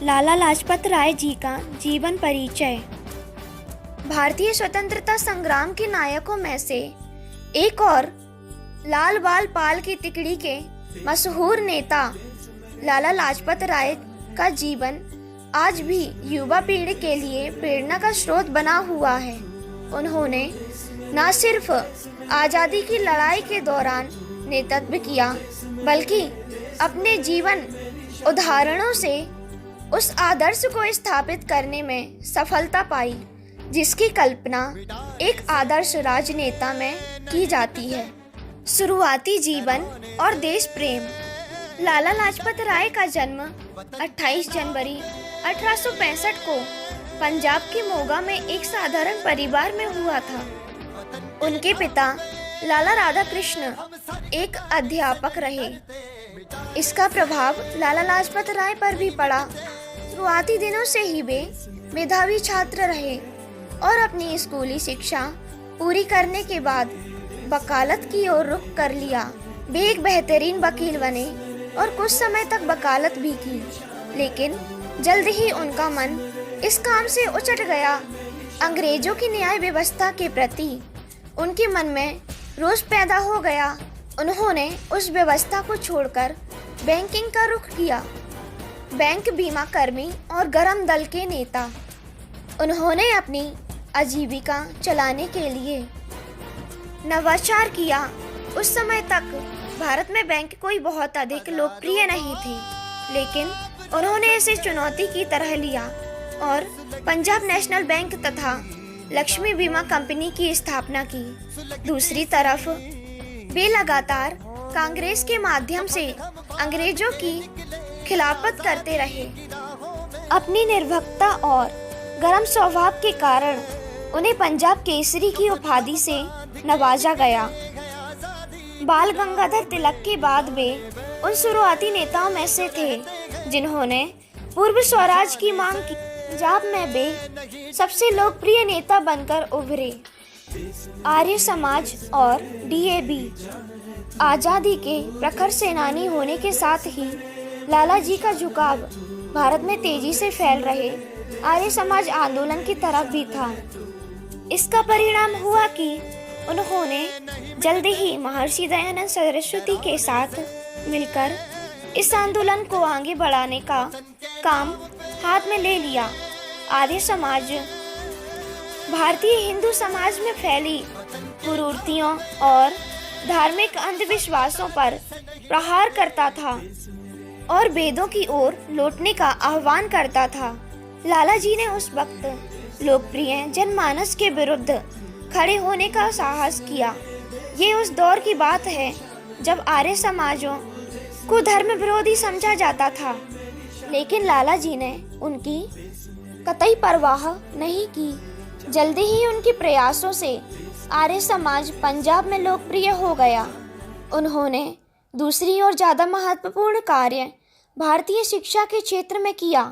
लाला लाजपत राय जी का जीवन परिचय। भारतीय स्वतंत्रता संग्राम के नायकों में से एक और लाल बाल पाल की तिकड़ी के मशहूर नेता लाला लाजपत राय का जीवन आज भी युवा पीढ़ी के लिए प्रेरणा का स्रोत बना हुआ है। उन्होंने न सिर्फ आज़ादी की लड़ाई के दौरान नेतृत्व किया, बल्कि अपने जीवन उदाहरणों से उस आदर्श को स्थापित करने में सफलता पाई, जिसकी कल्पना एक आदर्श राजनेता में की जाती है। शुरुआती जीवन और देश प्रेम। लाला लाजपत राय का जन्म 28 जनवरी 1865 को पंजाब के मोगा में एक साधारण परिवार में हुआ था। उनके पिता लाला राधाकृष्ण एक अध्यापक रहे। इसका प्रभाव लाला लाजपत राय पर भी पड़ा। शुरुआती दिनों से ही वे मेधावी छात्र रहे और अपनी स्कूली शिक्षा पूरी करने के बाद वकालत की ओर रुख कर लिया। वे एक बेहतरीन वकील बने और कुछ समय तक वकालत भी की, लेकिन जल्द ही उनका मन इस काम से उचट गया। अंग्रेजों की न्याय व्यवस्था के प्रति उनके मन में रोष पैदा हो गया। उन्होंने उस व्यवस्था को छोड़कर बैंकिंग का रुख किया। बैंक, बीमा कर्मी और गरम दल के नेता। उन्होंने अपनी आजीविका चलाने के लिए नवाचार किया। उस समय तक भारत में बैंक कोई बहुत अधिक लोकप्रिय नहीं थे, लेकिन उन्होंने इसे चुनौती की तरह लिया और पंजाब नेशनल बैंक तथा लक्ष्मी बीमा कंपनी की स्थापना की। दूसरी तरफ वे लगातार कांग्रेस के माध्यम से अंग्रेजों की खिलाफत करते रहे। अपनी निर्भीकता और गर्म स्वभाव के कारण उन्हें पंजाब केसरी की उपाधि से नवाजा गया। बाल गंगाधर तिलक के बाद वे उन शुरुआती नेताओं में से थे जिन्होंने पूर्व स्वराज की मांग की। पंजाब में वे सबसे लोकप्रिय नेता बनकर उभरे। आर्य समाज और डीएबी। आज़ादी के प्रखर सेनानी होने के साथ ही लाला जी का झुकाव भारत में तेजी से फैल रहे आर्य समाज आंदोलन की तरफ भी था। इसका परिणाम हुआ कि उन्होंने जल्द ही महर्षि दयानंद सरस्वती के साथ मिलकर इस आंदोलन को आगे बढ़ाने का काम हाथ में ले लिया। आर्य समाज भारतीय हिंदू समाज में फैली कुरीतियों और धार्मिक अंधविश्वासों पर प्रहार करता था और वेदों की ओर लौटने का आह्वान करता था। लाला जी ने उस वक्त लोकप्रिय जनमानस के विरुद्ध खड़े होने का साहस किया। ये उस दौर की बात है जब आर्य समाजों को धर्म विरोधी समझा जाता था, लेकिन लाला जी ने उनकी कतई परवाह नहीं की। जल्दी ही उनके प्रयासों से आर्य समाज पंजाब में लोकप्रिय हो गया। उन्होंने दूसरी और ज़्यादा महत्वपूर्ण कार्य भारतीय शिक्षा के क्षेत्र में किया।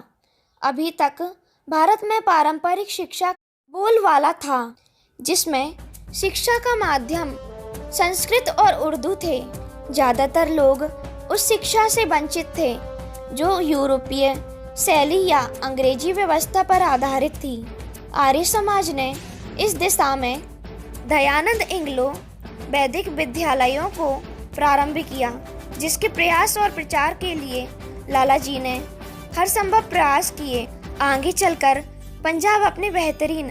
अभी तक भारत में पारंपरिक शिक्षा बोलबाला था, जिसमें शिक्षा का माध्यम संस्कृत और उर्दू थे। ज़्यादातर लोग उस शिक्षा से वंचित थे जो यूरोपीय शैली या अंग्रेजी व्यवस्था पर आधारित थी। आर्य समाज ने इस दिशा में दयानंद इंग्लो वैदिक विद्यालयों को प्रारंभ किया, जिसके प्रयास और प्रचार के लिए लाला जी ने हर संभव प्रयास किए। आगे चलकर पंजाब अपने बेहतरीन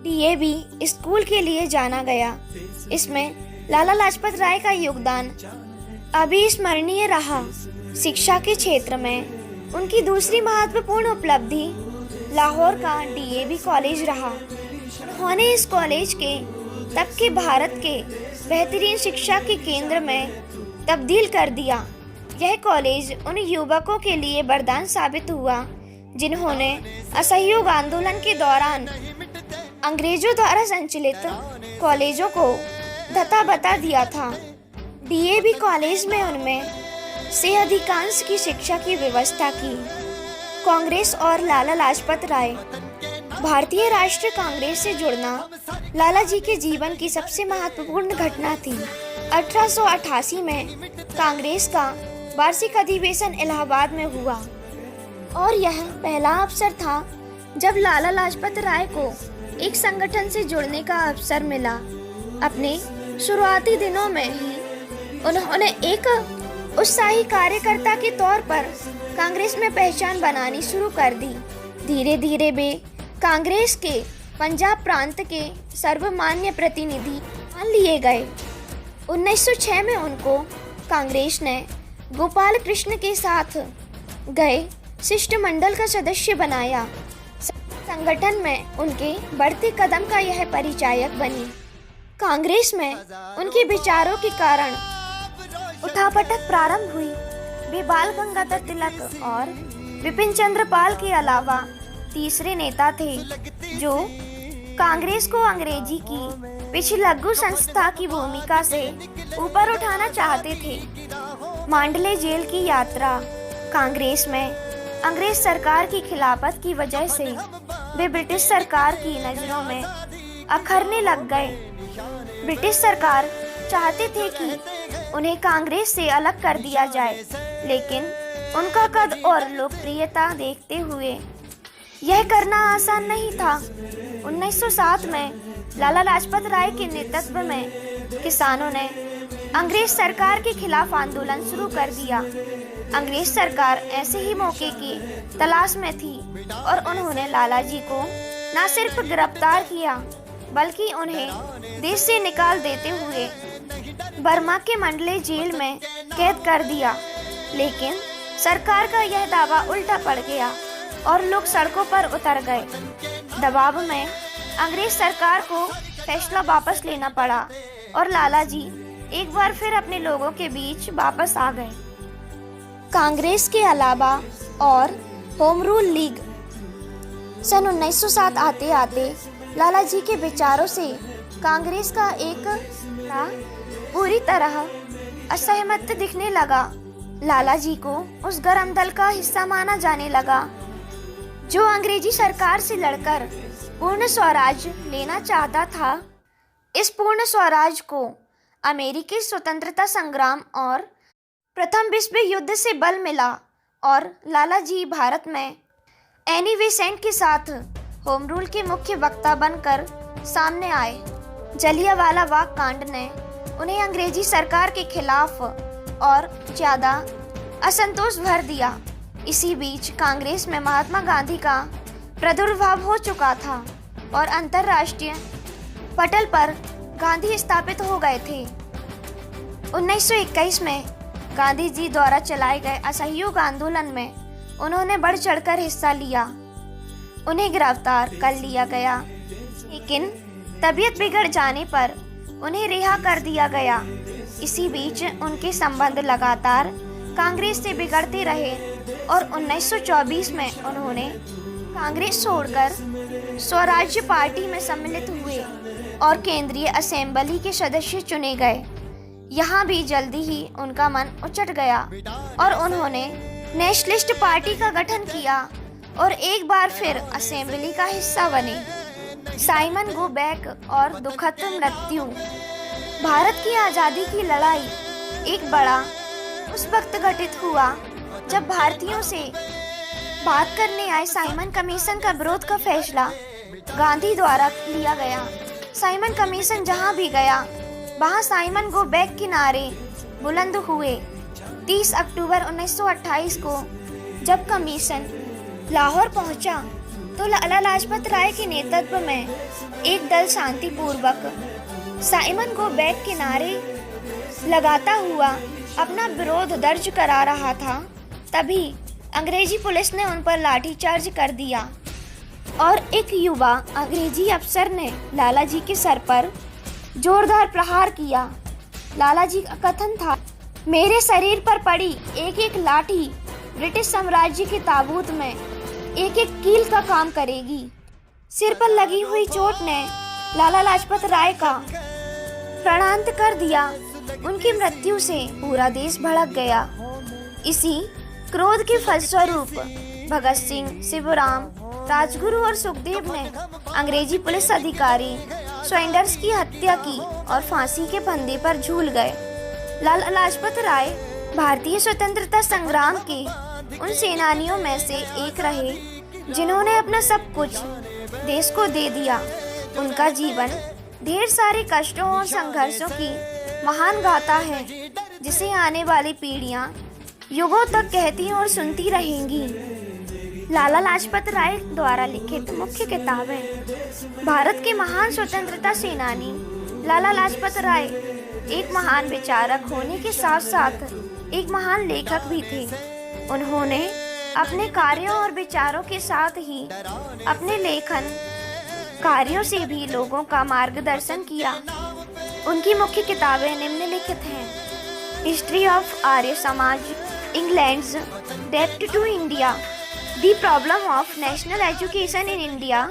डीएवी स्कूल के लिए जाना गया। इसमें लाला लाजपत राय का योगदान अविस्मरणीय रहा। शिक्षा के क्षेत्र में उनकी दूसरी महत्वपूर्ण उपलब्धि लाहौर का डीएवी कॉलेज रहा। उन्होंने इस कॉलेज के तब के भारत के बेहतरीन शिक्षा के केंद्र में तब्दील कर दिया। यह कॉलेज उन युवकों के लिए वरदान साबित हुआ जिन्होंने असहयोग आंदोलन के दौरान अंग्रेजों द्वारा संचालित कॉलेजों को धत्ता बता दिया था। डीएवी कॉलेज में उनमें से अधिकांश की शिक्षा की व्यवस्था की। कांग्रेस और लाला लाजपत राय। भारतीय राष्ट्रीय कांग्रेस से जुड़ना लाला जी के जीवन की सबसे महत्वपूर्ण घटना थी। 1888 में कांग्रेस का वार्षिक अधिवेशन इलाहाबाद में हुआ और यह पहला अवसर था जब लाला लाजपत राय को एक संगठन से जुड़ने का अवसर मिला। अपने शुरुआती दिनों में ही उन्होंने एक उत्साही कार्यकर्ता के तौर पर कांग्रेस में पहचान बनानी शुरू कर दी। धीरे धीरे वे कांग्रेस के पंजाब प्रांत के सर्वमान्य प्रतिनिधि मान लिए गए। 1906 में उनको कांग्रेस ने गोपाल कृष्ण के साथ गए शिष्टमंडल का सदस्य बनाया। संगठन में उनके बढ़ते कदम का यह परिचायक बनी। कांग्रेस में उनके विचारों के कारण उठापटक प्रारंभ हुई। वे बाल गंगाधर तिलक और विपिन चंद्र पाल के अलावा तीसरे नेता थे जो कांग्रेस को अंग्रेजी की पिछलग्गू संस्था की भूमिका से ऊपर उठाना चाहते थे। मांडले जेल की यात्रा। कांग्रेस में अंग्रेज सरकार की खिलाफत की वजह से वे ब्रिटिश सरकार की नजरों में अखरने लग गए। ब्रिटिश सरकार चाहते थे कि उन्हें कांग्रेस से अलग कर दिया जाए, लेकिन उनका कद और लोकप्रियता देखते हुए यह करना आसान नहीं था। 1907 में लाला लाजपत राय के नेतृत्व में किसानों ने अंग्रेज सरकार के खिलाफ आंदोलन शुरू कर दिया। अंग्रेज सरकार ऐसे ही मौके की तलाश में थी और उन्होंने लाला जी को न सिर्फ गिरफ्तार किया बल्कि उन्हें देश से निकाल देते हुए बर्मा के मंडले जेल में कैद कर दिया। लेकिन सरकार का यह दावा उल्टा पड़ गया और लोग सड़कों पर उतर गए। दबाव में अंग्रेज सरकार को फैसला वापस लेना पड़ा और लाला जी एक बार फिर अपने लोगों के बीच वापस आ गए। कांग्रेस के अलावा और होम रूल लीग। सन 1907 आते आते लाला जी के विचारों से कांग्रेस का एक पूरी तरह असहमत दिखने लगा। लाला जी को उस गर्म दल का हिस्सा माना जाने लगा जो अंग्रेजी सरकार से लड़कर पूर्ण स्वराज लेना चाहता था। इस पूर्ण स्वराज को अमेरिकी स्वतंत्रता संग्राम और प्रथम विश्व युद्ध से बल मिला और लाला जी भारत में एनी बेसेंट के साथ होम रूल के मुख्य वक्ता बनकर सामने आए। जलियांवाला बाग कांड ने उन्हें अंग्रेजी सरकार के खिलाफ और ज़्यादा असंतोष भर दिया। इसी बीच कांग्रेस में महात्मा गांधी का प्रादुर्भाव हो चुका था और अंतर्राष्ट्रीय पटल पर गांधी स्थापित हो गए थे। 1921 में गांधी जी द्वारा चलाए गए असहयोग आंदोलन में उन्होंने बढ़ चढ़कर हिस्सा लिया। उन्हें गिरफ्तार कर लिया गया, लेकिन तबीयत बिगड़ जाने पर उन्हें रिहा कर दिया गया। इसी बीच उनके संबंध लगातार कांग्रेस से बिगड़ते रहे और 1924 में उन्होंने कांग्रेस छोड़कर स्वराज्य पार्टी में सम्मिलित हुए और केंद्रीय असेंबली के सदस्य चुने गए। यहाँ भी जल्दी ही उनका मन उचट गया और उन्होंने नेशनलिस्ट पार्टी का गठन किया और एक बार फिर असेंबली का हिस्सा बने। साइमन गो बैक और दुखद मृत्यु। भारत की आज़ादी की लड़ाई एक बड़ा उस वक्त घटित हुआ जब भारतीयों से बात करने आए साइमन कमीशन का विरोध का फैसला गांधी द्वारा लिया गया। साइमन कमीशन जहां भी गया वहां साइमन गो बैक के नारे बुलंद हुए। 30 अक्टूबर 1928 को जब कमीशन लाहौर पहुंचा तो लाला लाजपत राय के नेतृत्व में एक दल शांतिपूर्वक साइमन गो बैक के नारे लगाता हुआ अपना विरोध दर्ज करा रहा था। तभी अंग्रेजी पुलिस ने उन पर लाठीचार्ज कर दिया और एक युवा अंग्रेजी अफसर ने लाला जी के सर पर जोरदार प्रहार किया। लाला जी का कथन था, मेरे शरीर पर पड़ी एक एक लाठी ब्रिटिश साम्राज्य के ताबूत में एक एक कील का काम करेगी। सिर पर लगी हुई चोट ने लाला लाजपत राय का प्राणांत कर दिया। उनकी मृत्यु से पूरा देश भड़क गया। इसी क्रोध के फलस्वरूप भगत सिंह, शिवराम, राजगुरु और सुखदेव ने अंग्रेजी पुलिस अधिकारी स्वैंडर्स की हत्या की और फांसी के फंदे पर झूल गए। लाला लाजपत राय भारतीय स्वतंत्रता संग्राम के उन सेनानियों में से एक रहे जिन्होंने अपना सब कुछ देश को दे दिया। उनका जीवन ढेर सारे कष्टों और संघर्षों की महान गाथा है, जिसे आने वाली पीढ़ियां युगों तक कहती और सुनती रहेंगी। लाला लाजपत राय द्वारा लिखित मुख्य किताबें। भारत के महान स्वतंत्रता सेनानी लाला लाजपत राय एक महान विचारक होने के साथ साथ एक महान लेखक भी थे। उन्होंने अपने कार्यों और विचारों के साथ ही अपने लेखन कार्यों से भी लोगों का मार्गदर्शन किया। उनकी मुख्य किताबें निम्नलिखित हैं: history of Arya Samaj, England's डेप्ट to India, the problem of national education in India,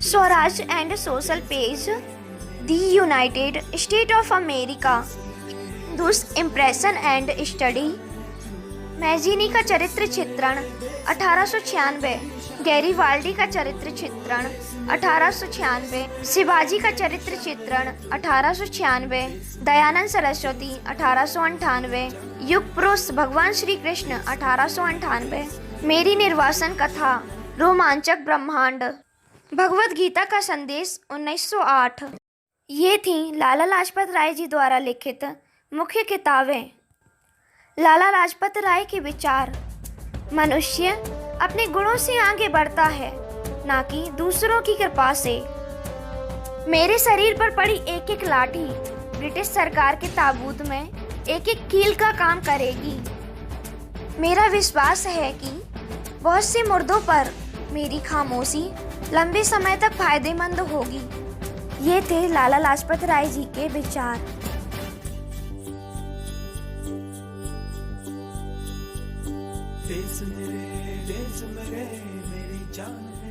Swaraj and social page, the United State of America, दुस इम्प्रेशन एंड स्टडी, मैजिनी का चरित्र चित्रण 1896, गैरीवाल्डी का चरित्र चित्रण 1896, शिवाजी का चरित्र चित्रण 1896, दयानंद सरस्वती 1898, युग पुरुष भगवान श्री कृष्ण 1898, मेरी निर्वासन कथा, रोमांचक ब्रह्मांड, भगवत गीता का संदेश 1908। ये थीं लाला लाजपत राय जी द्वारा लिखित मुख्य किताबें। लाला लाजपत राय के विचार: मनुष्य अपने गुणों से आगे बढ़ता है, ना कि दूसरों की कृपा से। मेरे शरीर पर पड़ी एक एक लाठी ब्रिटिश सरकार के ताबूत में एक एक कील का काम करेगी। मेरा विश्वास है कि बहुत से मुर्दों पर मेरी खामोशी लंबे समय तक फायदेमंद होगी। ये थे लाला लाजपत राय जी के विचार। देश मेरे मेरी जान है।